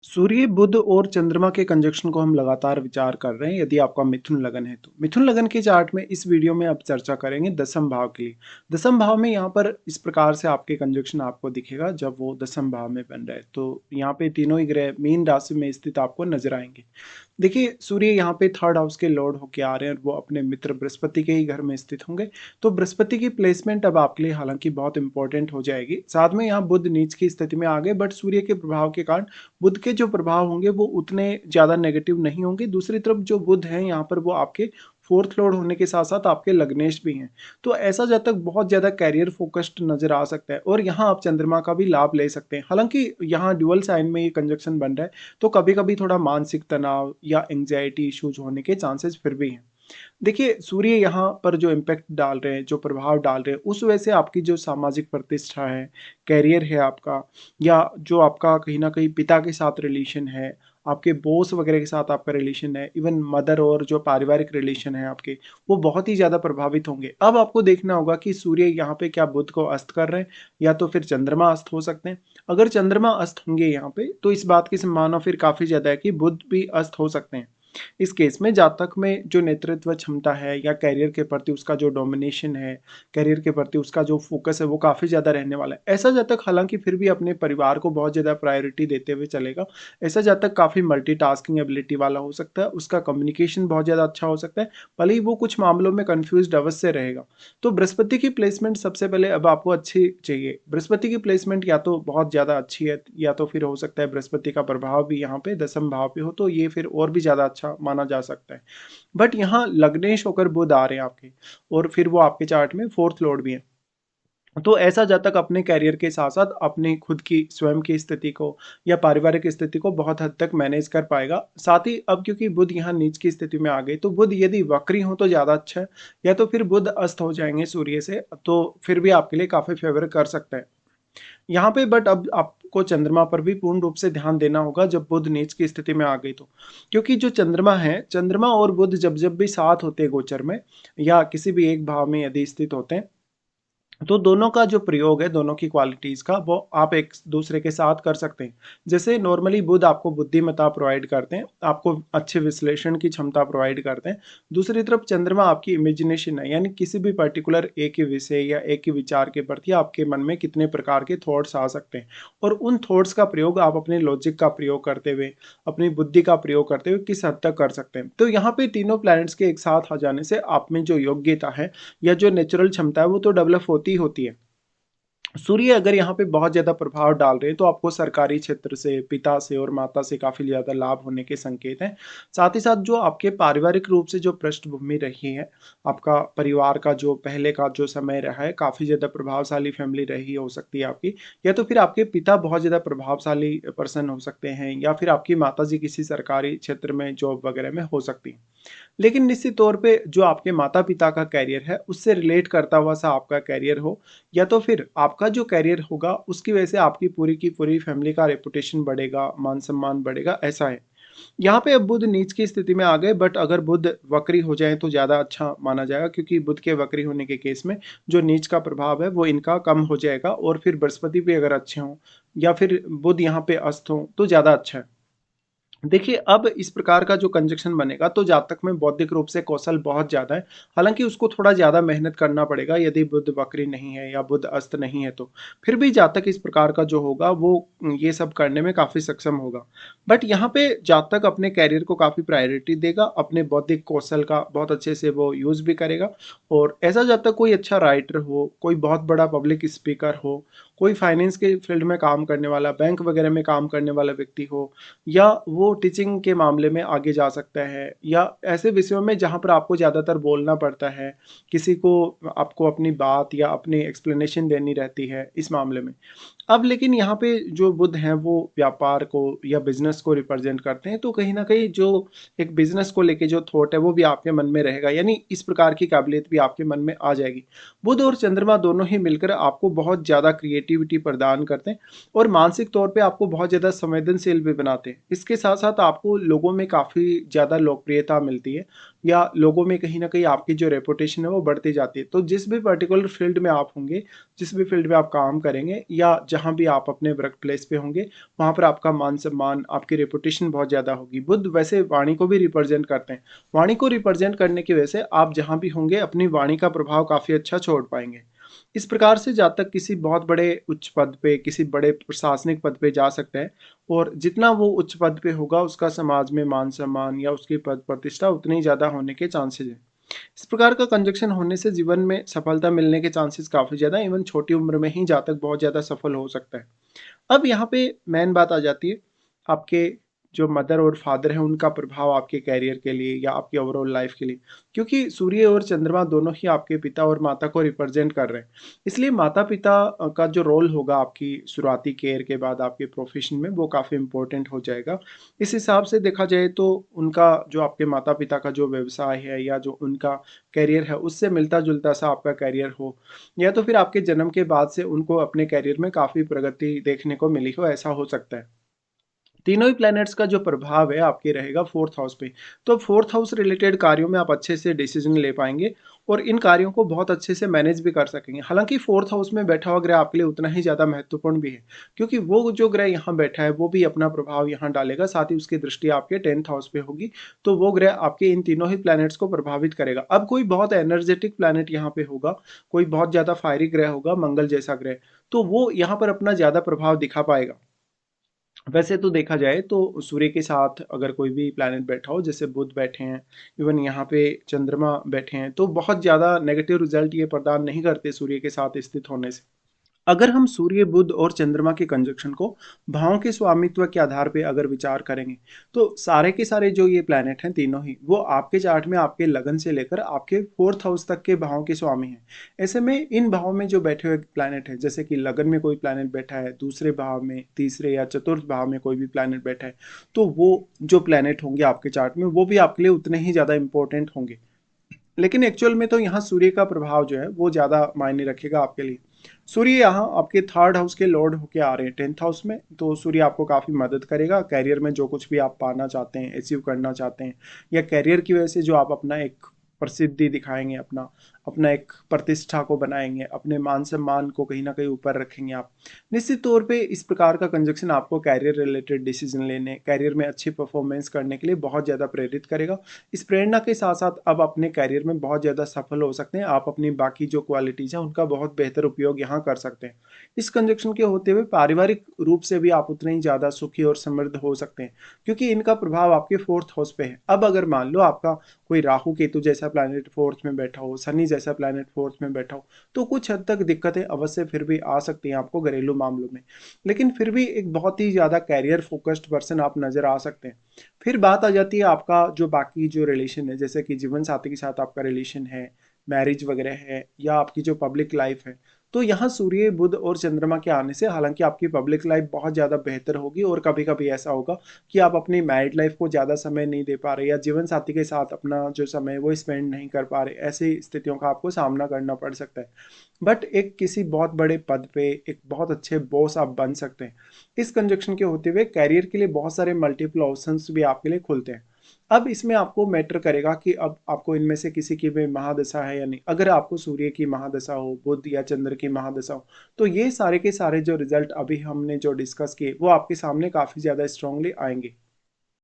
सूर्य, बुध और चंद्रमा के कंजक्शन को हम लगातार विचार कर रहे हैं यदि आपका मिथुन लगन है तो। मिथुन लगन के चार्ट में इस वीडियो में अब चर्चा करेंगे दसम भाव के लिए। दसम भाव में यहाँ पर इस प्रकार से आपके कंजक्शन आपको दिखेगा जब वो दसम भाव में बन रहा है। तो यहाँ पे तीनों ही ग्रह मीन राशि में स्थित आपको नजर आएंगे। देखिए सूर्य यहाँ पे थर्ड हाउस के लॉर्ड होके आ रहे हैं और वो अपने मित्र बृहस्पति के ही घर में स्थित होंगे। तो बृहस्पति की प्लेसमेंट अब आपके लिए हालांकि बहुत इंपॉर्टेंट हो जाएगी। साथ में यहाँ बुध नीच की स्थिति में आ गए, बट सूर्य के प्रभाव के कारण बुध के जो प्रभाव होंगे वो उतने ज़्यादा नेगेटिव नहीं होंगे। दूसरी तरफ जो बुध हैं यहाँ पर वो आपके फोर्थ लॉर्ड होने के साथ साथ आपके लग्नेश भी हैं। तो ऐसा जातक बहुत ज़्यादा कैरियर फोकस्ड नजर आ सकता है और यहाँ आप चंद्रमा का भी लाभ ले सकते हैं। हालांकि यहाँ ड्यूअल साइन में ये कंजक्शन बन रहा है तो कभी कभी थोड़ा मानसिक तनाव या एंग्जाइटी इश्यूज होने के चांसेस फिर भी हैं। देखिए सूर्य यहाँ पर जो इम्पैक्ट डाल रहे हैं, जो प्रभाव डाल रहे हैं, उस वजह से आपकी जो सामाजिक प्रतिष्ठा है, कैरियर है आपका, या जो आपका कहीं ना कहीं पिता के साथ रिलेशन है, आपके बॉस वगैरह के साथ आपका रिलेशन है, इवन मदर और जो पारिवारिक रिलेशन है आपके, वो बहुत ही ज़्यादा प्रभावित होंगे। अब आपको देखना होगा कि सूर्य यहाँ पे क्या बुध को अस्त कर रहे हैं या तो फिर चंद्रमा अस्त हो सकते हैं। अगर चंद्रमा अस्त होंगे यहाँ पे तो इस बात की संभावना फिर काफ़ी ज़्यादा है कि बुध भी अस्त हो सकते हैं। इस केस में जातक में जो नेतृत्व क्षमता है या कैरियर के प्रति उसका जो डोमिनेशन है, कैरियर के प्रति उसका जो फोकस है वो काफ़ी ज़्यादा रहने वाला है। ऐसा जातक हालांकि फिर भी अपने परिवार को बहुत ज़्यादा प्रायोरिटी देते हुए चलेगा। ऐसा जातक काफ़ी मल्टीटास्किंग एबिलिटी वाला हो सकता है, उसका कम्युनिकेशन बहुत ज़्यादा अच्छा हो सकता है, भले ही वो कुछ मामलों में कन्फ्यूज्ड अवश्य रहेगा। तो बृहस्पति की प्लेसमेंट सबसे पहले अब आपको अच्छी चाहिए। बृहस्पति की प्लेसमेंट या तो बहुत ज़्यादा अच्छी है या तो फिर हो सकता है बृहस्पति का प्रभाव भी यहाँ पे दसम भाव पे हो तो ये फिर और भी ज़्यादा अच्छा माना जा सकता है। बट यहाँ लग्नेश होकर बुध आ रहे हैं आपके और फिर वो आपके चार्ट में फोर्थ लॉर्ड भी है। तो ऐसा जातक अपने कैरियर के साथ साथ अपनी खुद की स्वयं की स्थिति को या पारिवारिक स्थिति को बहुत हद तक मैनेज कर पाएगा। साथ ही अब क्योंकि बुध यहाँ नीच की स्थिति में आ गए तो बुध यदि वक्री हो तो ज़्यादा अच्छा है, या तो फिर बुध अस्त हो जाएंगे सूर्य से तो फिर भी आपके लिए काफ़ी फेवर कर सकता है यहाँ पे। बट अब आपको चंद्रमा पर भी पूर्ण रूप से ध्यान देना होगा जब बुध नीच की स्थिति में आ गई तो, क्योंकि जो चंद्रमा है, चंद्रमा और बुध जब जब भी साथ होते हैं गोचर में या किसी भी एक भाव में यदि स्थित होते हैं तो दोनों का जो प्रयोग है, दोनों की क्वालिटीज़ का, वो आप एक दूसरे के साथ कर सकते हैं। जैसे नॉर्मली बुध आपको बुद्धिमत्ता प्रोवाइड करते हैं, आपको अच्छे विश्लेषण की क्षमता प्रोवाइड करते हैं। दूसरी तरफ चंद्रमा आपकी इमेजिनेशन है, यानी किसी भी पर्टिकुलर एक ही विषय या एक ही विचार के प्रति आपके मन में कितने प्रकार के थॉट्स आ सकते हैं और उन थॉट्स का प्रयोग आप अपने लॉजिक का प्रयोग करते हुए, अपनी बुद्धि का प्रयोग करते हुए किस हद तक कर सकते हैं। तो यहाँ पे तीनों प्लैनेट्स के एक साथ आ जाने से आप में जो योग्यता है या जो नेचुरल क्षमता है वो तो डेवलप होती है। सूर्य अगर यहाँ पे बहुत ज़्यादा प्रभाव डाल रहे हैं तो आपको सरकारी क्षेत्र से, पिता से और माता से काफ़ी ज़्यादा लाभ होने के संकेत हैं। साथ ही साथ जो आपके पारिवारिक रूप से जो पृष्ठभूमि रही है, आपका परिवार का जो पहले का जो समय रहा है, काफ़ी ज़्यादा प्रभावशाली फैमिली रही हो सकती है आपकी, या तो फिर आपके पिता बहुत ज़्यादा प्रभावशाली पर्सन हो सकते हैं, या फिर आपकी माताजी किसी सरकारी क्षेत्र में जॉब वगैरह में हो सकती हैं। लेकिन निश्चित तौर पे जो आपके माता-पिता का करियर है, उससे रिलेट करता हुआ सा आपका करियर हो, या तो फिर आपका जो करियर होगा, उसकी वजह से आपकी पूरी की पूरी फैमिली का रेपुटेशन बढ़ेगा, मान-सम्मान बढ़ेगा, ऐसा है। यहाँ पे अब बुध नीच की स्थिति में आ गए, बट अगर बुध वक्री हो जाएँ तो ज़्यादा अच्छा माना जाएगा, क्योंकि बुध के वक्री होने के केस में जो नीच का प्रभाव है, वो इनका कम हो जाएगा और फिर बृहस्पति भी अगर अच्छे हों या फिर बुध यहाँ पे अस्त हों, तो ज़्यादा अच्छा है। देखिए, अब इस प्रकार का जो कंजक्शन बनेगा तो जातक में बौद्धिक रूप से कौशल बहुत ज़्यादा है। हालाँकि उसको थोड़ा ज़्यादा मेहनत करना पड़ेगा यदि बुध वक्री नहीं है या बुध अस्त नहीं है तो। फिर भी जातक इस प्रकार का जो होगा वो ये सब करने में काफ़ी सक्षम होगा। बट यहाँ पे जातक अपने करियर को काफ़ी प्रायोरिटी देगा, अपने बौद्धिक कौशल का बहुत अच्छे से वो यूज़ भी करेगा। और ऐसा जातक कोई अच्छा राइटर हो, कोई बहुत बड़ा पब्लिक स्पीकर हो, कोई फाइनेंस के फील्ड में काम करने वाला, बैंक वगैरह में काम करने वाला व्यक्ति हो, या वो टीचिंग के मामले में आगे जा सकता है, या ऐसे विषयों में जहाँ पर आपको ज़्यादातर बोलना पड़ता है, किसी को आपको अपनी बात या अपनी एक्सप्लेनेशन देनी रहती है इस मामले में। अब लेकिन यहाँ पे जो बुध हैं वो व्यापार को या बिज़नेस को रिप्रेजेंट करते हैं, तो कहीं न कहीं जो एक बिज़नेस को लेके जो थॉट है वो भी आपके मन में रहेगा, यानी इस प्रकार की काबिलियत भी आपके मन में आ जाएगी। बुध और चंद्रमा दोनों ही मिलकर आपको बहुत ज़्यादा क्रिएटिविटी प्रदान करते हैं और मानसिक तौर पे आपको बहुत ज़्यादा संवेदनशील भी बनाते हैं। इसके साथ-साथ आपको लोगों में काफ़ी ज़्यादा लोकप्रियता मिलती है। या लोगों में कहीं न कहीं आपकी जो रेपुटेशन है वो बढ़ती जाती है। तो जिस भी पर्टिकुलर फ़ील्ड में आप होंगे, जिस भी फ़ील्ड में आप काम करेंगे या जहाँ भी आप अपने वर्क प्लेस पे होंगे, वहाँ पर आपका मान-सम्मान, आपकी रेपुटेशन बहुत ज़्यादा होगी। बुध वैसे वाणी को भी रिप्रेज़ेंट करते हैं। वाणी को रिप्रेज़ेंट करने की वजह से आप जहाँ भी होंगे अपनी वाणी का प्रभाव काफ़ी अच्छा छोड़ पाएँगे। इस प्रकार से जहाँ तक किसी बहुत बड़े उच्च पद पे, किसी बड़े प्रशासनिक पद पे जा सकता है और जितना वो उच्च पद पे होगा उसका समाज में मान-सम्मान या उसकी पद प्रतिष्ठा उतनी ही ज़्यादा होने के चांसेज़ हैं। इस प्रकार का कंजंक्शन होने से जीवन में सफलता मिलने के चांसेस काफ़ी ज़्यादा इवन छोटी उम्र में ही जातक बहुत ज़्यादा सफल हो सकता है। अब यहाँ पे मेन बात आ जाती है, आपके जो मदर और फादर हैं उनका प्रभाव आपके करियर के लिए या आपकी ओवरऑल लाइफ के लिए, क्योंकि सूर्य और चंद्रमा दोनों ही आपके पिता और माता को रिप्रेजेंट कर रहे हैं। इसलिए माता-पिता का जो रोल होगा आपकी शुरुआती केयर के बाद आपके प्रोफ़ेशन में वो काफ़ी इम्पोर्टेंट हो जाएगा। इस हिसाब से देखा जाए तो उनका जो आपके माता-पिता का जो व्यवसाय है या जो उनका करियर है उससे मिलता-जुलता सा आपका करियर हो या तो फिर आपके जन्म के बाद से उनको अपने करियर में काफ़ी प्रगति देखने को मिली हो, ऐसा हो सकता है। तीनों ही प्लैनेट्स का जो प्रभाव है आपके रहेगा 4th हाउस पे। तो 4th हाउस रिलेटेड कार्यों में आप अच्छे से डिसीज़न ले पाएँगे और इन कार्यों को बहुत अच्छे से मैनेज भी कर सकेंगे। हालाँकि 4th हाउस में बैठा हुआ ग्रह आपके लिए उतना ही ज़्यादा महत्वपूर्ण भी है, क्योंकि वो जो ग्रह यहाँ बैठा है, वो भी अपना प्रभाव यहाँ डालेगा, साथ ही उसकी दृष्टि आपके 10th हाउस पे होगी। तो वो ग्रह आपके इन तीनों ही प्लैनेट्स को प्रभावित करेगा। अब कोई बहुत एनर्जेटिक प्लैनेट यहाँ पे होगा, कोई बहुत ज़्यादा फायरी ग्रह होगा, मंगल जैसा ग्रह, तो वो यहाँ पर अपना ज़्यादा प्रभाव दिखा पाएगा। वैसे तो देखा जाए तो सूर्य के साथ अगर कोई भी प्लैनेट बैठा हो, जैसे बुध बैठे हैं, इवन यहाँ पे चंद्रमा बैठे हैं, तो बहुत ज़्यादा नेगेटिव रिजल्ट ये प्रदान नहीं करते सूर्य के साथ स्थित होने से। अगर हम सूर्य, बुध और चंद्रमा के कंजंक्शन को भावों के स्वामित्व के आधार पे अगर विचार करेंगे, तो सारे के सारे जो ये प्लैनेट हैं तीनों ही, वो आपके चार्ट में आपके लगन से लेकर आपके 4th हाउस तक के भावों के स्वामी हैं। ऐसे में इन भावों में जो बैठे हुए प्लैनेट हैं, जैसे कि लगन में कोई प्लैनेट बैठा है, दूसरे भाव में, तीसरे या चतुर्थ भाव में कोई भी प्लैनेट बैठा है, तो वो जो प्लैनेट होंगे आपके चार्ट में, वो भी आपके लिए उतने ही ज़्यादा इंपॉर्टेंट होंगे। लेकिन एक्चुअल में तो यहाँ सूर्य का प्रभाव जो है वो ज़्यादा मायने रखेगा आपके लिए। सूर्य यहाँ आपके 3rd हाउस के लॉर्ड होके आ रहे हैं 10th हाउस में, तो सूर्य आपको काफ़ी मदद करेगा करियर में, जो कुछ भी आप पाना चाहते हैं, अचीव करना चाहते हैं या करियर की वजह से जो आप अपना एक प्रसिद्धि दिखाएँगे, अपना अपना एक प्रतिष्ठा को बनाएँगे, अपने मान-सम्मान को कहीं न कहीं ऊपर रखेंगे आप। निश्चित तौर पे इस प्रकार का कंजंक्शन आपको करियर रिलेटेड डिसीज़न लेने, करियर में अच्छी परफ़ॉर्मेंस करने के लिए बहुत ज़्यादा प्रेरित करेगा। इस प्रेरणा के साथ-साथ आप अपने करियर में बहुत ज़्यादा सफल हो सकते हैं। आप अपनी बाकी जो क्वालिटीज़ हैं, उनका बहुत बेहतर उपयोग यहाँ कर सकते हैं। इस कंजंक्शन के होते हुए पारिवारिक रूप से भी आप उतने ही ज़्यादा सुखी और समृद्ध हो सकते हैं, क्योंकि इनका प्रभाव आपके 4th हाउस पे है। अब अगर मान लो आपका कोई राहु केतु जैसा प्लैनेट 4th में बैठा हो, शनि जैसा प्लैनेट 4th में बैठा हो, तो कुछ हद तक दिक्कतें अवश्य फिर भी आ सकती हैं आपको घरेलू मामलों में। लेकिन फिर भी एक बहुत ही ज़्यादा करियर फ़ोकस्ड पर्सन आप नज़र आ सकते हैं। फिर बात आ जाती है आपका जो बाकी जो रिलेशन है, जैसे कि जीवन साथी के साथ आपका रिलेशन है, मैरिज वगैरह है या आपकी जो पब्लिक लाइफ है। तो यहाँ सूर्य, बुध और चंद्रमा के आने से हालाँकि आपकी पब्लिक लाइफ बहुत ज़्यादा बेहतर होगी और कभी-कभी ऐसा होगा कि आप अपनी मैरिड लाइफ को ज़्यादा समय नहीं दे पा रहे या जीवन साथी के साथ अपना जो समय है वो स्पेंड नहीं कर पा रहे। ऐसी स्थितियों का आपको सामना करना पड़ सकता है। बट एक किसी बहुत बड़े पद पे एक बहुत अच्छे बॉस आप बन सकते हैं। इस कंजंक्शन के होते हुए करियर के लिए बहुत सारे मल्टीपल ऑप्शंस भी आपके लिए खुलते हैं। अब इसमें आपको मैटर करेगा कि अब आपको इनमें से किसी की भी महादशा है या नहीं। अगर आपको सूर्य की महादशा हो, बुध या चंद्र की महादशा हो, तो ये सारे के सारे जो रिजल्ट अभी हमने जो डिस्कस किए वो आपके सामने काफ़ी ज़्यादा स्ट्रांगली आएँगे।